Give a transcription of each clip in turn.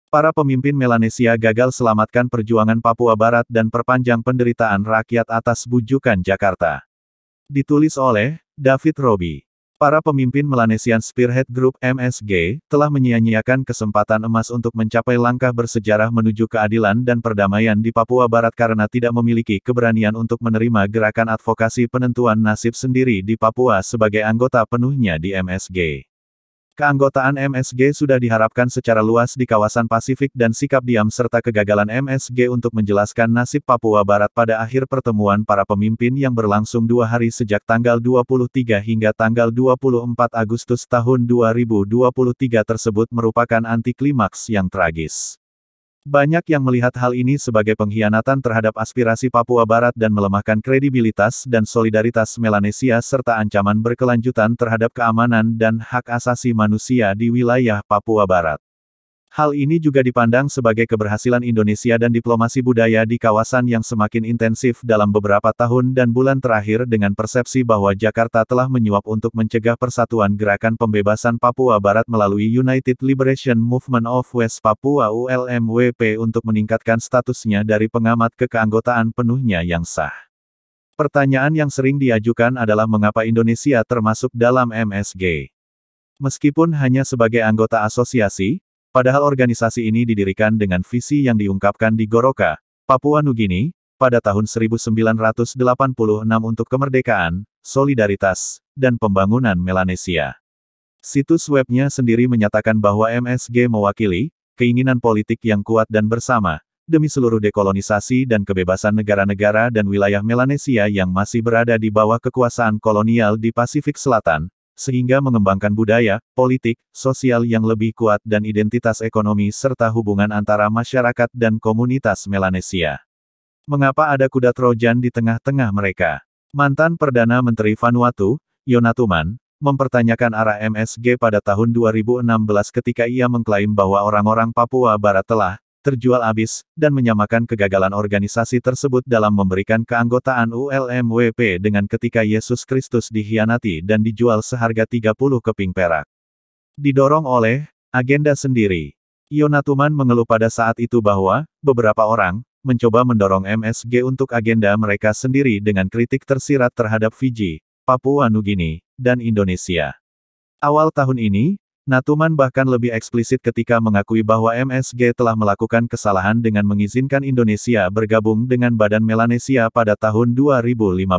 Para pemimpin Melanesia gagal selamatkan perjuangan Papua Barat dan perpanjang penderitaan rakyat atas bujukan Jakarta. Ditulis oleh David Robi. Para pemimpin Melanesian Spearhead Group (MSG) telah menyia-nyiakan kesempatan emas untuk mencapai langkah bersejarah menuju keadilan dan perdamaian di Papua Barat karena tidak memiliki keberanian untuk menerima gerakan advokasi penentuan nasib sendiri di Papua sebagai anggota penuhnya di MSG. Keanggotaan MSG sudah diharapkan secara luas di kawasan Pasifik dan sikap diam serta kegagalan MSG untuk menjelaskan nasib Papua Barat pada akhir pertemuan para pemimpin yang berlangsung 2 hari sejak tanggal 23 hingga tanggal 24 Agustus tahun 2023 tersebut merupakan antiklimaks yang tragis. Banyak yang melihat hal ini sebagai pengkhianatan terhadap aspirasi Papua Barat dan melemahkan kredibilitas dan solidaritas Melanesia serta ancaman berkelanjutan terhadap keamanan dan hak asasi manusia di wilayah Papua Barat. Hal ini juga dipandang sebagai keberhasilan Indonesia dan diplomasi budaya di kawasan yang semakin intensif dalam beberapa tahun dan bulan terakhir dengan persepsi bahwa Jakarta telah menyuap untuk mencegah persatuan gerakan pembebasan Papua Barat melalui United Liberation Movement of West Papua (ULMWP) untuk meningkatkan statusnya dari pengamat ke keanggotaan penuhnya yang sah. Pertanyaan yang sering diajukan adalah mengapa Indonesia termasuk dalam MSG. Meskipun hanya sebagai anggota asosiasi, padahal organisasi ini didirikan dengan visi yang diungkapkan di Goroka, Papua Nugini, pada tahun 1986 untuk kemerdekaan, solidaritas, dan pembangunan Melanesia. Situs webnya sendiri menyatakan bahwa MSG mewakili keinginan politik yang kuat dan bersama, demi seluruh dekolonisasi dan kebebasan negara-negara dan wilayah Melanesia yang masih berada di bawah kekuasaan kolonial di Pasifik Selatan, sehingga mengembangkan budaya, politik, sosial yang lebih kuat dan identitas ekonomi serta hubungan antara masyarakat dan komunitas Melanesia. Mengapa ada kuda Trojan di tengah-tengah mereka? Mantan Perdana Menteri Vanuatu, Yonatuman, mempertanyakan arah MSG pada tahun 2016 ketika ia mengklaim bahwa orang-orang Papua Barat telah terjual habis, dan menyamakan kegagalan organisasi tersebut dalam memberikan keanggotaan ULMWP dengan ketika Yesus Kristus dikhianati dan dijual seharga 30 keping perak. Didorong oleh agenda sendiri. Yonatuman mengeluh pada saat itu bahwa beberapa orang mencoba mendorong MSG untuk agenda mereka sendiri dengan kritik tersirat terhadap Fiji, Papua Nugini, dan Indonesia. Awal tahun ini, Natuman bahkan lebih eksplisit ketika mengakui bahwa MSG telah melakukan kesalahan dengan mengizinkan Indonesia bergabung dengan Badan Melanesia pada tahun 2015.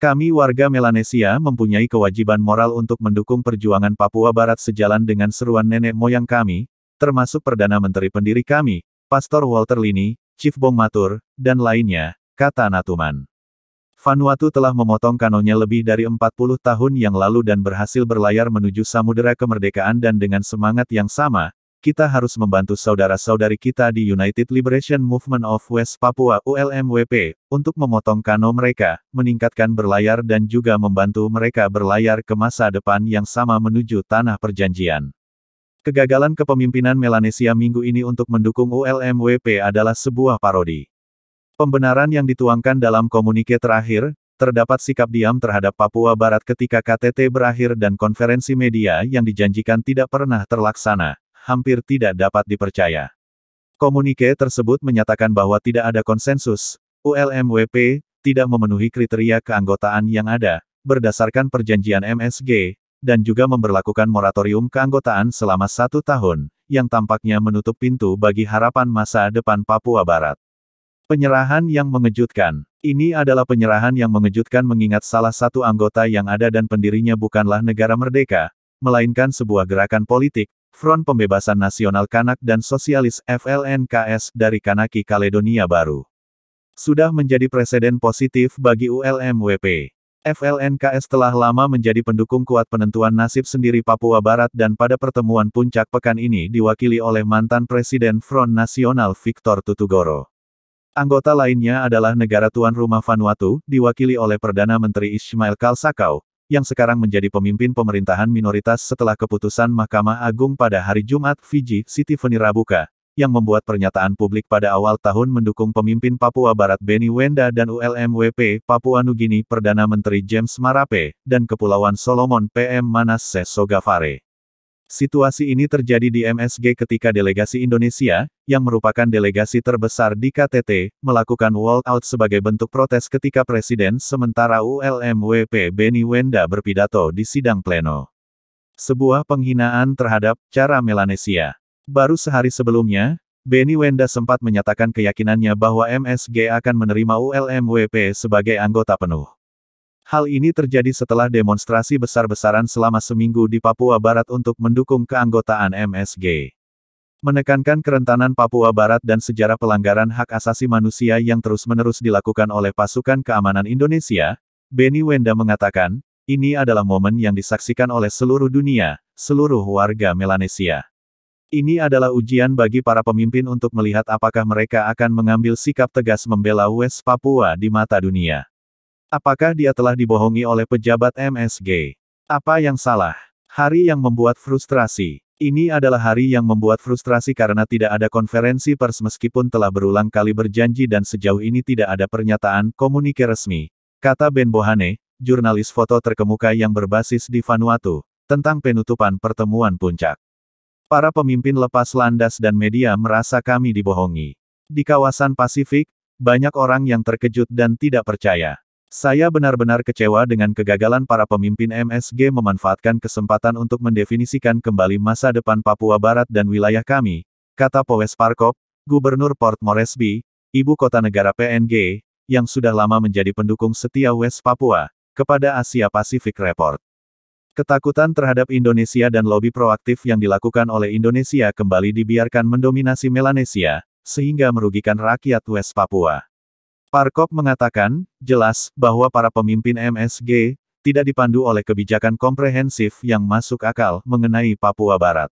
Kami warga Melanesia mempunyai kewajiban moral untuk mendukung perjuangan Papua Barat sejalan dengan seruan nenek moyang kami, termasuk Perdana Menteri pendiri kami, Pastor Walter Lini, Chief Bong Matur, dan lainnya, kata Natuman. Vanuatu telah memotong kanonya lebih dari 40 tahun yang lalu dan berhasil berlayar menuju samudera kemerdekaan dan dengan semangat yang sama, kita harus membantu saudara-saudari kita di United Liberation Movement of West Papua (ULMWP) untuk memotong kano mereka, meningkatkan berlayar dan juga membantu mereka berlayar ke masa depan yang sama menuju tanah perjanjian. Kegagalan kepemimpinan Melanesia minggu ini untuk mendukung ULMWP adalah sebuah parodi. Pembenaran yang dituangkan dalam komunike terakhir, terdapat sikap diam terhadap Papua Barat ketika KTT berakhir dan konferensi media yang dijanjikan tidak pernah terlaksana, hampir tidak dapat dipercaya. Komunike tersebut menyatakan bahwa tidak ada konsensus, ULMWP tidak memenuhi kriteria keanggotaan yang ada, berdasarkan perjanjian MSG, dan juga memberlakukan moratorium keanggotaan selama 1 tahun, yang tampaknya menutup pintu bagi harapan masa depan Papua Barat. Penyerahan yang mengejutkan. Ini adalah penyerahan yang mengejutkan mengingat salah satu anggota yang ada dan pendirinya bukanlah negara merdeka, melainkan sebuah gerakan politik, Front Pembebasan Nasional Kanak dan Sosialis (FLNKS) dari Kanaki Kaledonia Baru. Sudah menjadi preseden positif bagi ULMWP. FLNKS telah lama menjadi pendukung kuat penentuan nasib sendiri Papua Barat dan pada pertemuan puncak pekan ini diwakili oleh mantan Presiden Front Nasional Victor Tutugoro. Anggota lainnya adalah negara tuan rumah Vanuatu, diwakili oleh Perdana Menteri Ismail Kalsakau, yang sekarang menjadi pemimpin pemerintahan minoritas setelah keputusan Mahkamah Agung pada hari Jumat. Fiji, Sitiveni Rabuka, yang membuat pernyataan publik pada awal tahun mendukung pemimpin Papua Barat Beni Wenda dan ULMWP, Papua Nugini Perdana Menteri James Marape, dan Kepulauan Solomon PM Manasseh Sogavare. Situasi ini terjadi di MSG ketika delegasi Indonesia, yang merupakan delegasi terbesar di KTT, melakukan walkout sebagai bentuk protes ketika Presiden sementara ULMWP Benny Wenda berpidato di sidang pleno. Sebuah penghinaan terhadap cara Melanesia. Baru sehari sebelumnya, Benny Wenda sempat menyatakan keyakinannya bahwa MSG akan menerima ULMWP sebagai anggota penuh. Hal ini terjadi setelah demonstrasi besar-besaran selama seminggu di Papua Barat untuk mendukung keanggotaan MSG. Menekankan kerentanan Papua Barat dan sejarah pelanggaran hak asasi manusia yang terus-menerus dilakukan oleh pasukan keamanan Indonesia, Benny Wenda mengatakan, ini adalah momen yang disaksikan oleh seluruh dunia, seluruh warga Melanesia. Ini adalah ujian bagi para pemimpin untuk melihat apakah mereka akan mengambil sikap tegas membela West Papua di mata dunia. Apakah dia telah dibohongi oleh pejabat MSG? Apa yang salah? Hari yang membuat frustrasi. Ini adalah hari yang membuat frustrasi karena tidak ada konferensi pers meskipun telah berulang kali berjanji dan sejauh ini tidak ada pernyataan komunike resmi, kata Ben Bohane, jurnalis foto terkemuka yang berbasis di Vanuatu, tentang penutupan pertemuan puncak. Para pemimpin lepas landas dan media merasa kami dibohongi. Di kawasan Pasifik, banyak orang yang terkejut dan tidak percaya. Saya benar-benar kecewa dengan kegagalan para pemimpin MSG memanfaatkan kesempatan untuk mendefinisikan kembali masa depan Papua Barat dan wilayah kami, kata Powes Parkop, Gubernur Port Moresby, ibu kota negara PNG, yang sudah lama menjadi pendukung setia West Papua, kepada Asia Pacific Report. Ketakutan terhadap Indonesia dan lobi proaktif yang dilakukan oleh Indonesia kembali dibiarkan mendominasi Melanesia, sehingga merugikan rakyat West Papua. Parkop mengatakan, jelas, bahwa para pemimpin MSG, tidak dipandu oleh kebijakan komprehensif yang masuk akal mengenai Papua Barat.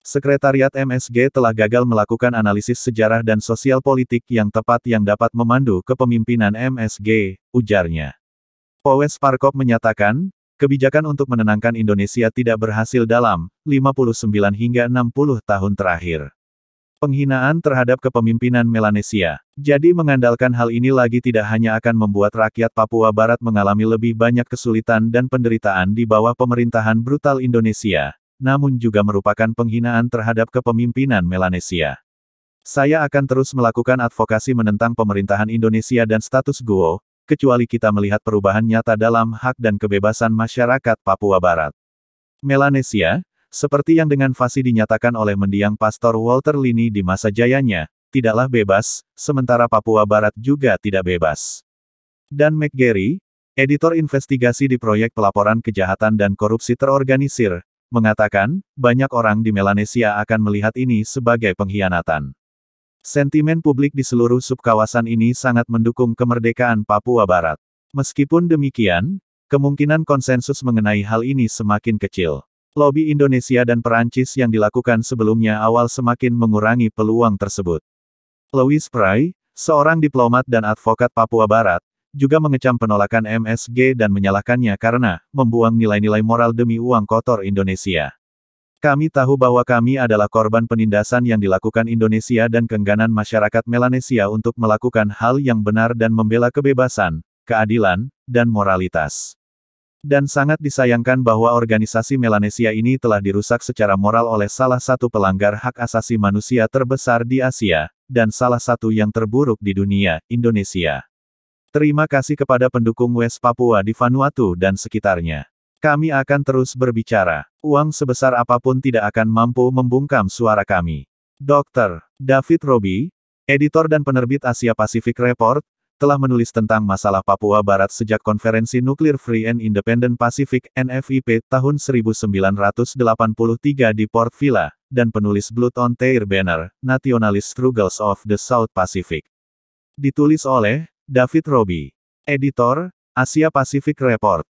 Sekretariat MSG telah gagal melakukan analisis sejarah dan sosial politik yang tepat yang dapat memandu kepemimpinan MSG, ujarnya. Powes Parkop menyatakan, kebijakan untuk menenangkan Indonesia tidak berhasil dalam 59 hingga 60 tahun terakhir. Penghinaan terhadap kepemimpinan Melanesia. Jadi mengandalkan hal ini lagi tidak hanya akan membuat rakyat Papua Barat mengalami lebih banyak kesulitan dan penderitaan di bawah pemerintahan brutal Indonesia, namun juga merupakan penghinaan terhadap kepemimpinan Melanesia. Saya akan terus melakukan advokasi menentang pemerintahan Indonesia dan status quo, kecuali kita melihat perubahan nyata dalam hak dan kebebasan masyarakat Papua Barat. Melanesia, seperti yang dengan fasih dinyatakan oleh mendiang Pastor Walter Lini di masa jayanya, tidaklah bebas, sementara Papua Barat juga tidak bebas. Dan McGarry, editor investigasi di proyek pelaporan kejahatan dan korupsi terorganisir, mengatakan, banyak orang di Melanesia akan melihat ini sebagai pengkhianatan. Sentimen publik di seluruh subkawasan ini sangat mendukung kemerdekaan Papua Barat. Meskipun demikian, kemungkinan konsensus mengenai hal ini semakin kecil. Lobi Indonesia dan Perancis yang dilakukan sebelumnya awal semakin mengurangi peluang tersebut. Louis Pry, seorang diplomat dan advokat Papua Barat, juga mengecam penolakan MSG dan menyalahkannya karena membuang nilai-nilai moral demi uang kotor Indonesia. Kami tahu bahwa kami adalah korban penindasan yang dilakukan Indonesia dan keengganan masyarakat Melanesia untuk melakukan hal yang benar dan membela kebebasan, keadilan, dan moralitas. Dan sangat disayangkan bahwa organisasi Melanesia ini telah dirusak secara moral oleh salah satu pelanggar hak asasi manusia terbesar di Asia, dan salah satu yang terburuk di dunia, Indonesia. Terima kasih kepada pendukung West Papua di Vanuatu dan sekitarnya. Kami akan terus berbicara. Uang sebesar apapun tidak akan mampu membungkam suara kami. Dr. David Robi, editor dan penerbit Asia Pacific Report, telah menulis tentang masalah Papua Barat sejak Konferensi Nuclear Free and Independent Pacific (NFIP) tahun 1983 di Port Vila, dan penulis Blood on Their Banner, Nationalist Struggles of the South Pacific. Ditulis oleh David Robi. Editor, Asia Pacific Report.